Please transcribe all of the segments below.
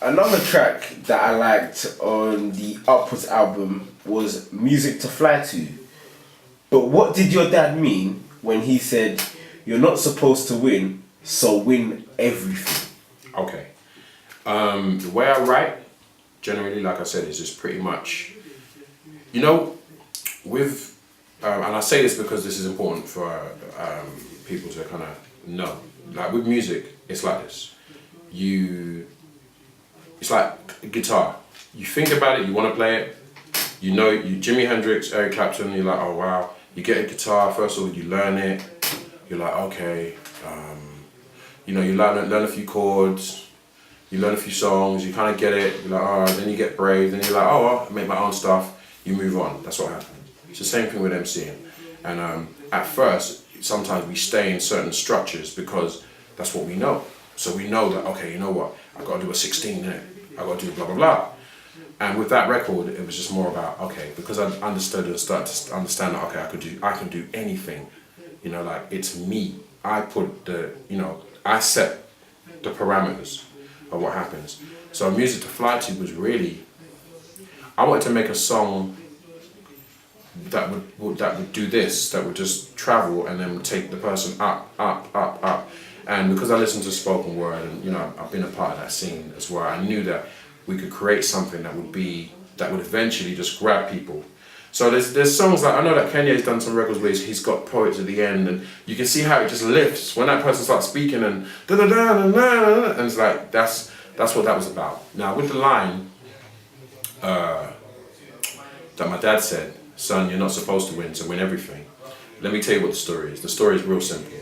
Another track that I liked on the Upwards album was Music to Fly To. But what did your dad mean when he said, "You're not supposed to win, so win everything"? Okay. The way I write, generally, like I said, is just pretty much, with, and I say this because this is important for people to kind of know. Like with music, it's like this. It's like a guitar. You think about it, you want to play it. You Jimi Hendrix, Eric Clapton, you're like, oh wow. You get a guitar, first of all, you learn it. You're like, okay. You learn a few chords. You learn a few songs, you kind of get it. You're like, oh, then you get brave. Then you're like, oh, I'll make my own stuff. You move on. That's what happens. It's the same thing with MCing. And at first, sometimes we stay in certain structures because that's what we know. So we know that, okay, you know what? I got to do a 16 in it. I got to do blah, blah, blah. And with that record, it was just more about, okay, because I understood and started to understand that, okay, I can do anything. Like it's me. I put I set the parameters of what happens. So Music to Fly To was really, I wanted to make a song that would do this, that would just travel and then take the person up, up, up, up. And because I listened to spoken word and I've been a part of that scene as well, I knew that we could create something that would eventually just grab people. So there's songs like, I know that Kenya's done some records where he's got poets at the end and you can see how it just lifts when that person starts speaking and da da da da da, and it's like that's what that was about. Now with the line that my dad said, son, you're not supposed to win, so win everything. Let me tell you what the story is. The story is real simple.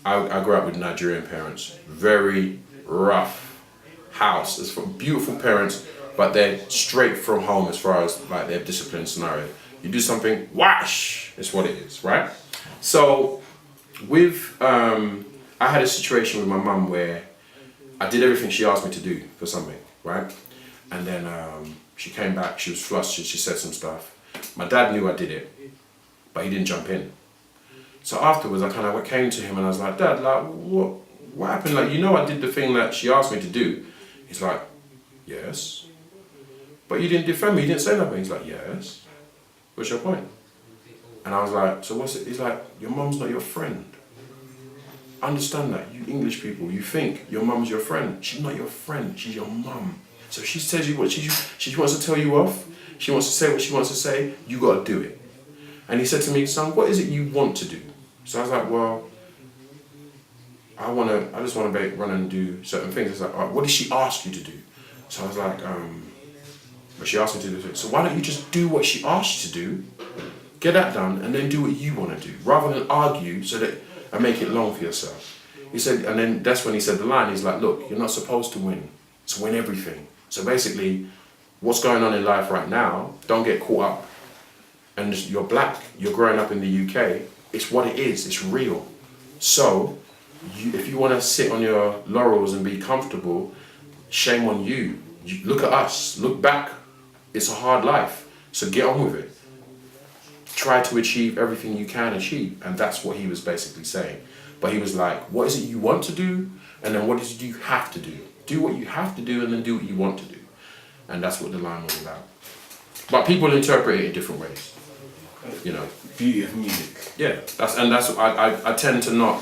I grew up with Nigerian parents, very rough house. It's for beautiful parents, but they're straight from home as far as like their discipline scenario. You do something, whoosh, it's what it is, right? So with, I had a situation with my mum where I did everything she asked me to do for something, right? And then she came back, she was flustered, she said some stuff. My dad knew I did it, but he didn't jump in. So afterwards I kind of came to him and I was like, Dad, like, what happened? Like, I did the thing that she asked me to do. He's like, yes. But you didn't defend me, you didn't say nothing. He's like, yes. What's your point? And I was like, so what's it? He's like, your mum's not your friend. Understand that, you English people, you think your mum's your friend. She's not your friend, she's your mum. So if she tells you what she wants to tell you off, she wants to say what she wants to say, you gotta do it. And he said to me, son, what is it you want to do? So I was like, well, I just want to run and do certain things. I was like, all right, what did she ask you to do? So I was like, but she asked me to do this. So why don't you just do what she asked you to do, get that done, and then do what you want to do, rather than argue and make it long for yourself. He said, and then that's when he said the line, he's like, look, you're not supposed to win, so win everything. So basically, what's going on in life right now, don't get caught up. And you're black, you're growing up in the UK, it's what it is, it's real. So, if you want to sit on your laurels and be comfortable, shame on you. Look at us, look back, it's a hard life, so get on with it. Try to achieve everything you can achieve, and that's what he was basically saying. But he was like, what is it you want to do, and then what is it you have to do? Do what you have to do, and then do what you want to do. And that's what the line was about. But people interpret it in different ways. Beauty of music. Yeah, I tend to not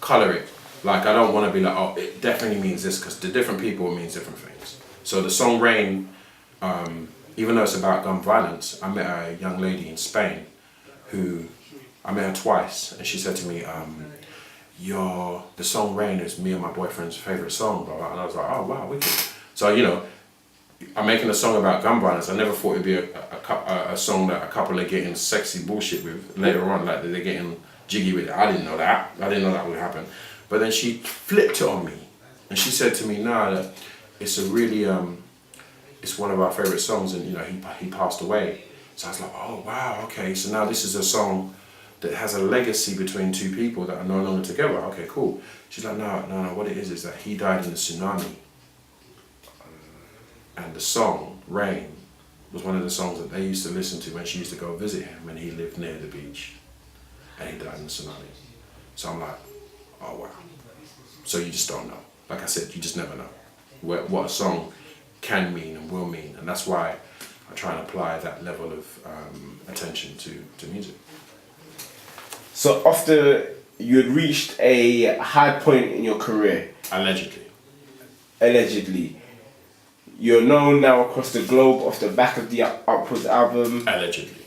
colour it. Like, I don't want to be like, oh, it definitely means this, because to different people it means different things. So the song Rain, even though it's about gun violence, I met a young lady in Spain who, I met her twice, and she said to me, the song Rain is me and my boyfriend's favourite song, blah, blah. And I was like, oh wow, wicked. So, I'm making a song about gun violence. I never thought it'd be a song that a couple are getting sexy bullshit with later on, like they're getting jiggy with it. I didn't know that. I didn't know that would happen. But then she flipped it on me, and she said to me, "Nah, that it's a really it's one of our favorite songs, and he passed away." So I was like, "Oh wow, okay. So now this is a song that has a legacy between two people that are no longer together. Okay, cool." She's like, "No. What it is that he died in the tsunami." And the song, Rain, was one of the songs that they used to listen to when she used to go visit him, and he lived near the beach. And he died in the tsunami. So I'm like, oh wow. So you just don't know. Like I said, you just never know. what a song can mean and will mean, and that's why I try and apply that level of attention to music. So after you had reached a high point in your career, allegedly, you're known now across the globe off the back of the Upwards album. Allegedly.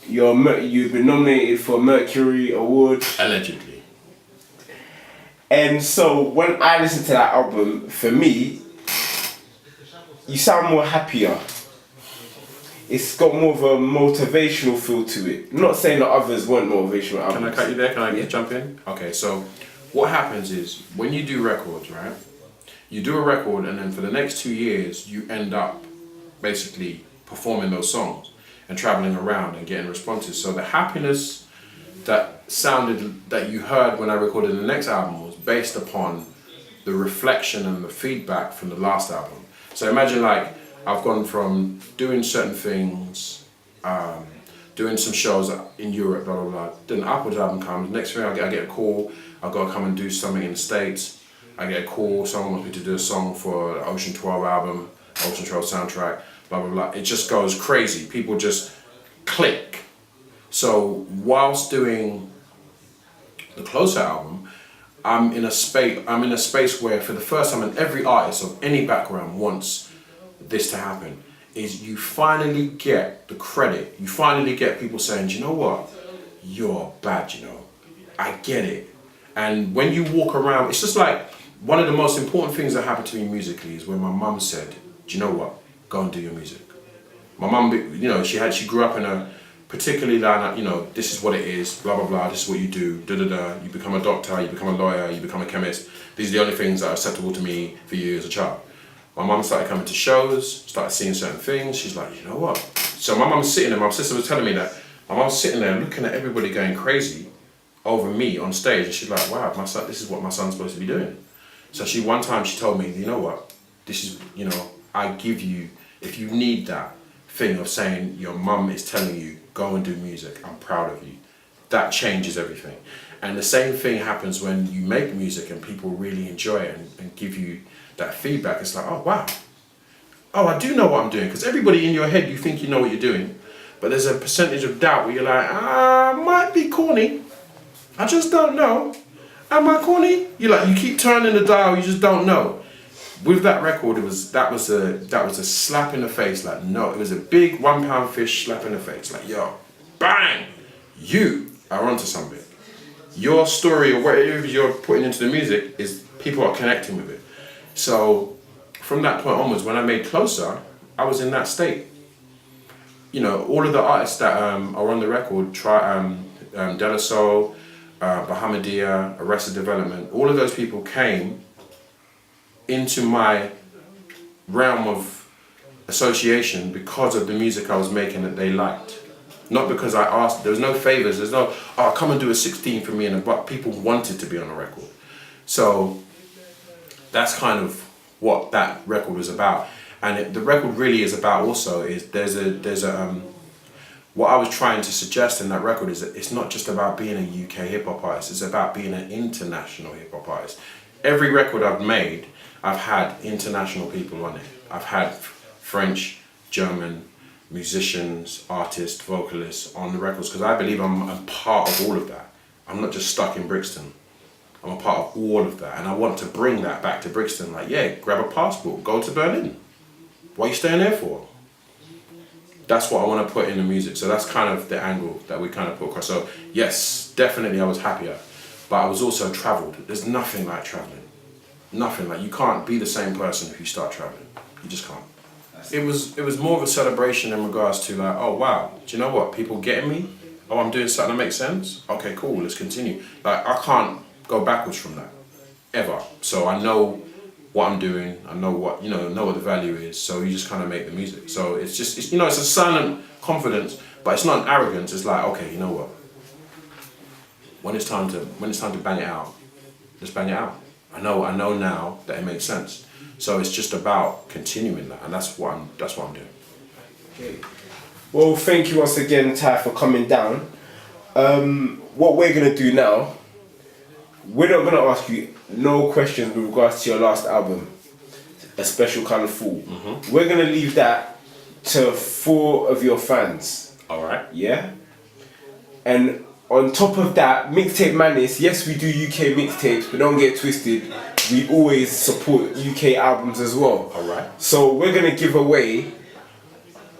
You've been nominated for a Mercury Award. Allegedly. And so when I listen to that album, for me, you sound more happier. It's got more of a motivational feel to it. I'm not saying that others weren't motivational albums. Can I cut you there? Can I jump in? Okay, so what happens is when you do records, right? You do a record and then for the next 2 years you end up basically performing those songs and traveling around and getting responses. So the happiness that you heard when I recorded the next album was based upon the reflection and the feedback from the last album. So imagine like I've gone from doing certain things, doing some shows in Europe, blah blah blah. Then the Upwards album comes. Next thing I get a call. I've got to come and do something in the States. I get a call. Someone wants me to do a song for the Ocean 12 album, Ocean 12 soundtrack. Blah blah blah. It just goes crazy. People just click. So whilst doing the Closer album, I'm in a space where for the first time, and every artist of any background wants this to happen, is you finally get the credit. You finally get people saying, do you know what? You're bad, you know. I get it. And when you walk around, it's just like one of the most important things that happened to me musically is when my mum said, do you know what? Go and do your music. My mum, you know, she grew up in a particularly like, you know, this is what it is, blah, blah, blah, this is what you do, da, da, da. You become a doctor, you become a lawyer, you become a chemist. These are the only things that are acceptable to me for you as a child. My mum started coming to shows, started seeing certain things. She's like, you know what? So my mum's sitting there, my sister was telling me that, my mum's sitting there looking at everybody going crazy over me on stage. And she's like, wow, my son, this is what my son's supposed to be doing. So one time she told me, you know what? This is, you know, I give you, if you need that thing of saying your mum is telling you, go and do music, I'm proud of you. That changes everything. And the same thing happens when you make music and people really enjoy it and give you that feedback. It's like, oh wow, oh I do know what I'm doing, because everybody in your head you think you know what you're doing, but there's a percentage of doubt where you're like, might be corny, I just don't know. Am I corny? You keep turning the dial, you just don't know. With that record, that was a slap in the face. Like no, it was a big £1 fish slap in the face. Like yo, bang, you are onto something. Your story or whatever you're putting into the music is people are connecting with it. So from that point onwards, when I made Closer, I was in that state. You know, all of the artists that are on the record, De La Soul, Bahamadia, Arrested Development, all of those people came into my realm of association because of the music I was making that they liked. Not because I asked, there was no favors, there's no, come and do a 16 for me, but people wanted to be on a record. So that's kind of what that record was about. And the record really is about also is what I was trying to suggest in that record is that it's not just about being a UK hip hop artist, it's about being an international hip hop artist. Every record I've made, I've had international people on it. I've had French, German, musicians, artists, vocalists on the records, because I believe I'm a part of all of that. I'm not just stuck in Brixton. I'm a part of all of that, and I want to bring that back to Brixton. Like, yeah, grab a passport, go to Berlin. What are you staying there for? That's what I want to put in the music. So that's kind of the angle that we kind of put across. So yes, definitely I was happier, but I was also travelled. There's nothing like travelling. Nothing like, you can't be the same person if you start travelling. You just can't. It was more of a celebration in regards to like, oh wow, do you know what? People getting me? Oh, I'm doing something that makes sense? Okay, cool, let's continue. Like, I can't go backwards from that, ever. So I know what I'm doing, I know what, know what the value is, so you just kind of make the music. So it's just, it's a silent confidence, but it's not an arrogance, it's like, okay, you know what? When it's time to bang it out, just bang it out. I know now that it makes sense. So it's just about continuing that, and that's what I'm doing. Okay. Well, thank you once again, Ty, for coming down. What we're gonna do now, we're not gonna ask you no questions with regards to your last album. a special kind of fool. We're gonna leave that to 4 of your fans. Alright. Yeah? And on top of that, Mixtape Madness, yes, we do UK mixtapes, but don't get twisted, we always support UK albums as well. Alright. So we're gonna give away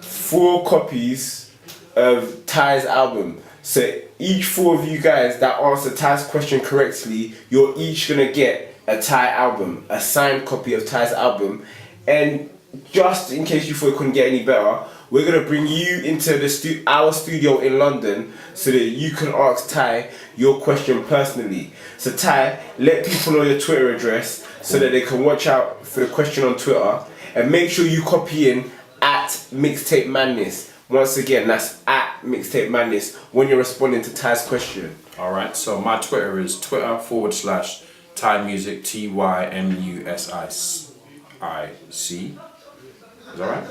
4 copies of Ty's album. So each 4 of you guys that answer Ty's question correctly, you're each gonna get a Ty album, a signed copy of Ty's album. And just in case you thought it couldn't get any better, we're gonna bring you into the our studio in London so that you can ask Ty your question personally. So Ty, let people know your Twitter address so that they can watch out for the question on Twitter, and make sure you copy in at Mixtape Madness. Once again, that's at Mixtape Madness when you're responding to Ty's question. Alright, so my Twitter is Twitter/Ty Music, TYMUSIC. Is that right?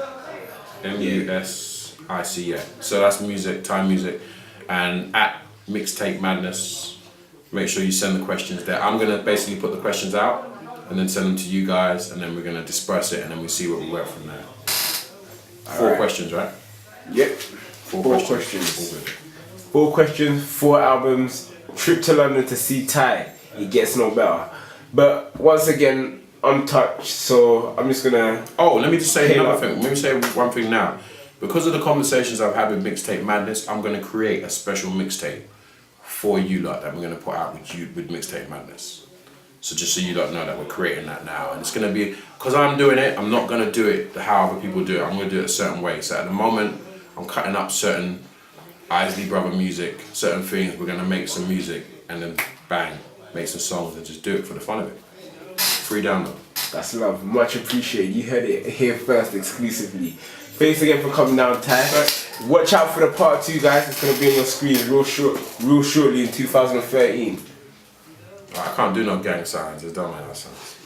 MUSIC, yeah. So that's music, Ty Music, and at Mixtape Madness. Make sure you send the questions there. I'm gonna basically put the questions out and then send them to you guys, and then we're gonna disperse it, and then we see what we work from there. 4 questions, right? Yep. 4 questions. All good. 4 questions, 4 albums, trip to London to see Ty. It gets no better. But once again, untouched, so I'm just gonna... Oh, let me just say another thing. Let me say one thing now. Because of the conversations I've had with Mixtape Madness, I'm gonna create a special mixtape for you lot that we're gonna put out with Mixtape Madness. So just so you lot know that we're creating that now. And it's gonna be, because I'm doing it, I'm not gonna do it how other people do it. I'm gonna do it a certain way. So at the moment, I'm cutting up certain Isley Brother music, certain things. We're gonna make some music and then bang, make some songs and just do it for the fun of it. Free download. That's love. Much appreciated. You heard it here first exclusively. Thanks again for coming down, Ty. Watch out for the part 2, guys. It's gonna be on your screen real shortly in 2013. I can't do no gang signs. It don't make no sense.